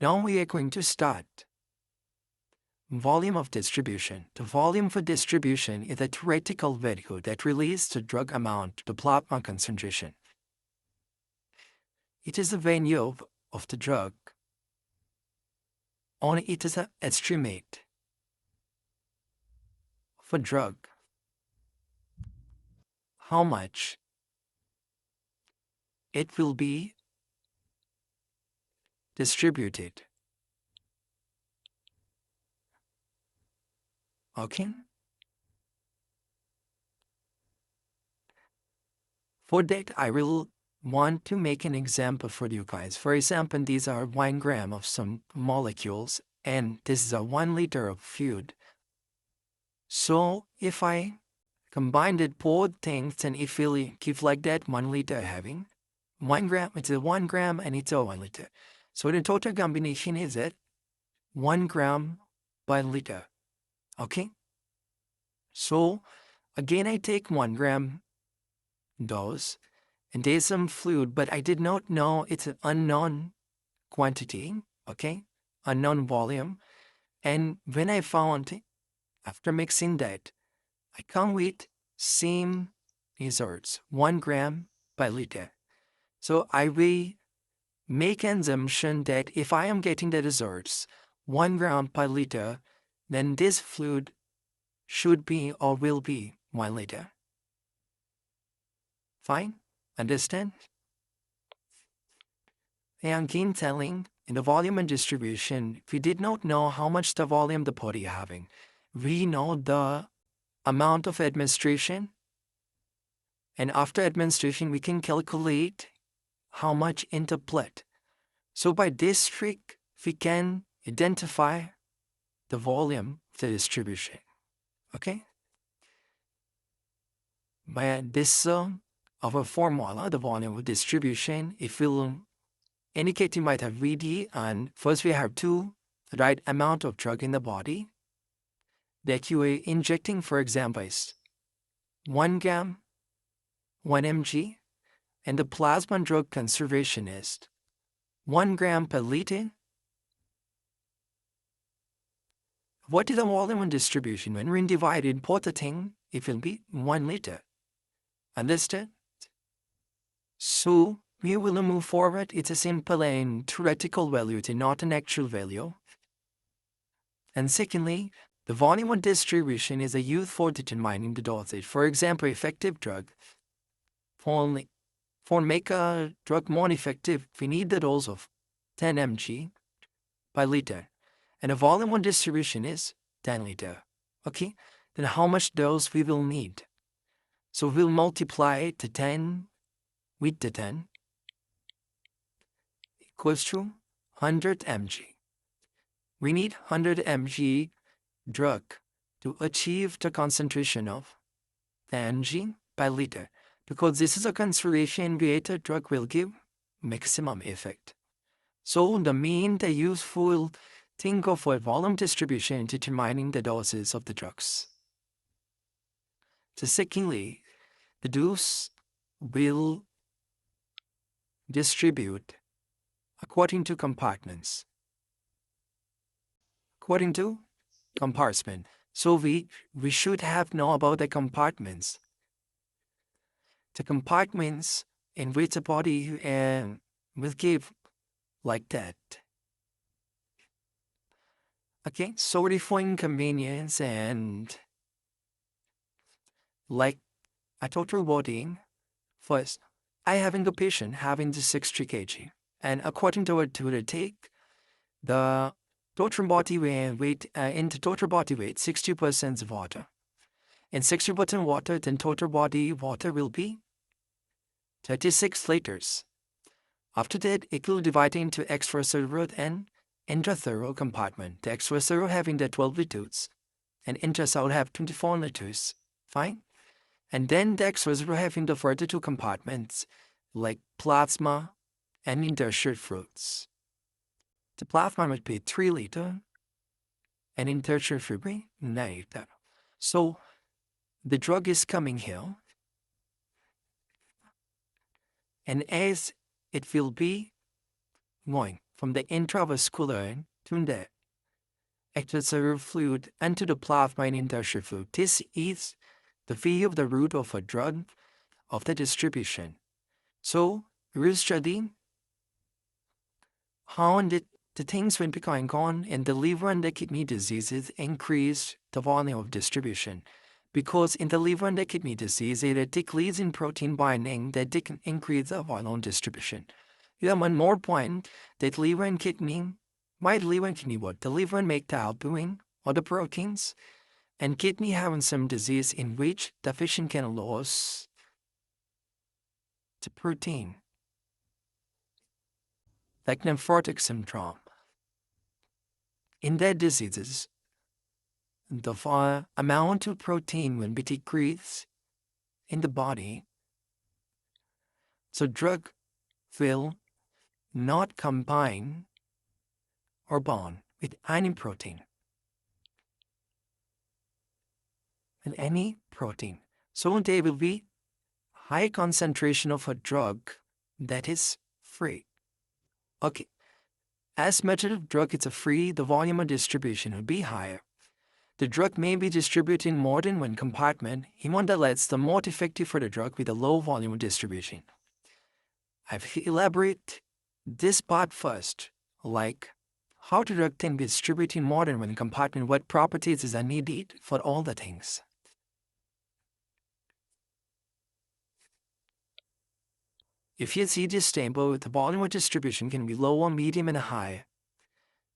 Now we are going to start. Volume of distribution. The volume for distribution is a theoretical value that relates the drug amount to plasma concentration. It is the value of the drug. Only it is an estimate of a drug. How much it will be distributed. Okay? For that, I will want to make an example for you guys. For example, these are 1 gram of some molecules, and this is a 1 liter of fluid. So if I combine it both things, and it will give like that 1 liter having 1 gram, it's a 1 gram and it's a 1 liter. So the total combination is at 1 gram per liter. Okay? So again, I take 1 gram dose, and there's some fluid, but I did not know it's an unknown quantity, okay? Unknown volume. And when I found, after mixing that, I come with same results, 1 gram per liter. So I will make an assumption that if I am getting the results 1 gram per liter, then this fluid should be or will be 1 liter. Fine? Understand? And again telling, in the volume and distribution, we did not know how much the volume the body having. We know the amount of administration, and after administration, we can calculate how much into plate. So by this trick, we can identify the volume of the distribution. Okay? By this of a formula, the volume of distribution, it will indicate you might have VD, and first we have the right amount of drug in the body that you are injecting, for example, is 1 gram, 1 mg, and the plasma drug conservation is 1 gram per liter. What is the volume and distribution? When we divide it, both the thing, it will be 1 liter. Understood? So we will move forward. It's a simple and theoretical value, it's not an actual value. And secondly, the volume of distribution is a used for determining the dosage. For example, effective drug. For make a drug more effective, we need the dose of 10 mg per liter. And the volume of distribution is 10 liter. Okay? Then how much dose we will need? So we'll multiply the 10 with the 10 equals to 100 mg. We need 100 mg drug to achieve the concentration of 10 mg per liter, because this is a concentration where the drug will give maximum effect. So the main, the useful thing of a volume distribution in determining the doses of the drugs. So secondly, the dose will distribute according to compartments. According to compartment. So we should have know about the compartments. The compartments in which the body will give like that. Okay, sorry for inconvenience, and like a total body. First, I having a patient having the 60 kg, and according to the take, the total body weight, into total body weight, 60% water. In 60% water, then total body water will be 36 liters. After that, it will divide into extracellular and intracellular compartment. The extracellular having the 12 liters, and intracellular have 24 liters. Fine? And then the extracellular having the further two compartments, like plasma and interstitial fluids. The plasma would be 3 liters, and interstitial fluid be 9 liters. So the drug is coming here, and as it will be going from the intravascular to the extracellular fluid and to the plasma and interstitial fluid. This is the view of the route of a drug of the distribution. So we'll study how the things when becoming on in the liver and the kidney diseases increase the volume of distribution. Because in the liver and the kidney disease, it decreases in protein binding that can increase the volume distribution. You have one more point that liver and kidney, why liver and kidney what? The liver make the albumin or the proteins, and kidney having some disease in which the patient can lose the protein, like nephrotic syndrome. In that diseases, the amount of protein will be decreased in the body, so drug will not combine or bond with any protein. And any protein. So there will be high concentration of a drug that is free. Okay, as much as the drug is free, the volume of distribution will be higher. The drug may be distributed in more than one compartment, nonetheless, the more effective for the drug with a low volume of distribution. I've elaborated this part first, like how the drug can be distributed in more than one compartment, what properties are needed for all the things. If you see this table, the volume of distribution can be low, medium, and high.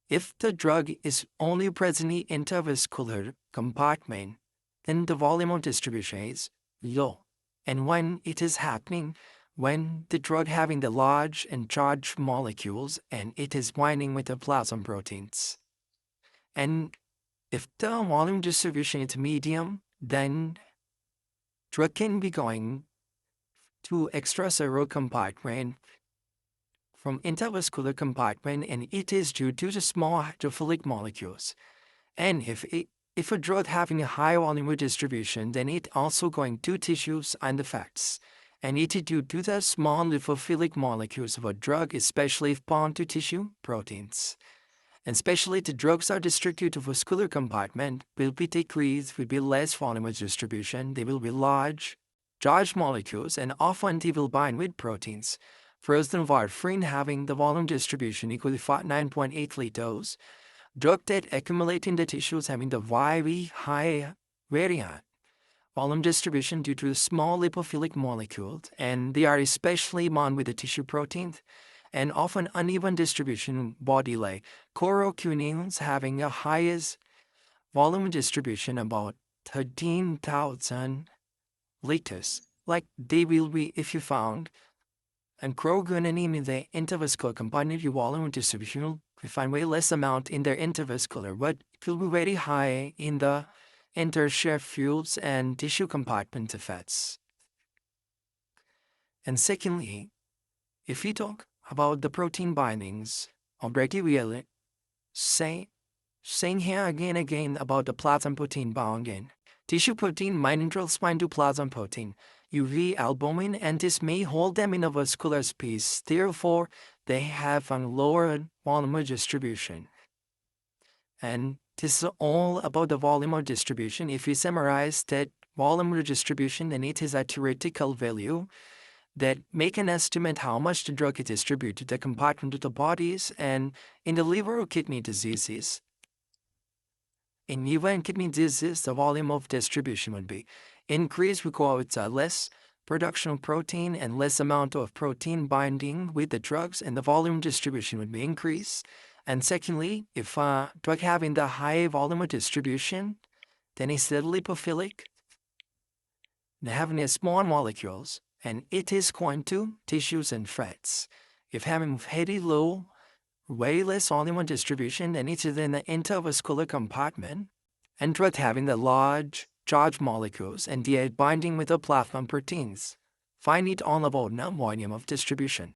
If the drug is only present in the intravascular compartment, then the volume of distribution is low. And when it is happening, when the drug having the large and charged molecules and it is binding with the plasma proteins. And if the volume distribution is medium, then drug can be going to extracellular compartment from intravascular compartment, and it is due to the small hydrophilic molecules. And if a drug having a high volume of distribution, then it also going to tissues and the fats. And it is due to the small lipophilic molecules of a drug, especially if bound to tissue proteins. And especially if the drugs are distributed to vascular compartment, will be decreased, will be less volume of distribution, they will be large, charged molecules, and often they will bind with proteins. For instance, warfarin having the volume distribution equal to 9.8 liters, drug that accumulate in the tissues having the very high variant volume distribution due to the small lipophilic molecules, and they are especially bound with the tissue proteins, and often uneven distribution body like chloroquinines having the highest volume distribution about 13,000 liters. Like they will be if you found and chloroquinine in the intravascular compartment, your volume distribution will find way less amount in their intravascular, but it will be very high in the interstitial fluids and tissue compartment of fats. And secondly, if we talk about the protein bindings, already we are saying here again about the plasma protein binding. Tissue protein mitochondrial spine to plasma protein, UV albumin, and this may hold them in a vascular space. Therefore, they have a lower volume of distribution. And this is all about the volume of distribution. If we summarize that volume of distribution, then it is a theoretical value that make an estimate how much the drug is distributed to the compartment of the bodies, and in the liver or kidney diseases. In liver and kidney disease, the volume of distribution would be increased because less production of protein and less amount of protein binding with the drugs, and the volume distribution would be increased. And secondly, if a drug having the high volume of distribution, then it's lipophilic, having a small molecules, and it is going to tissues and fats. If having very low, way less volume of distribution, then it is in the intravascular compartment, and drug having the large charged molecules and they are binding with the plasma proteins. Find it all about the volume of distribution.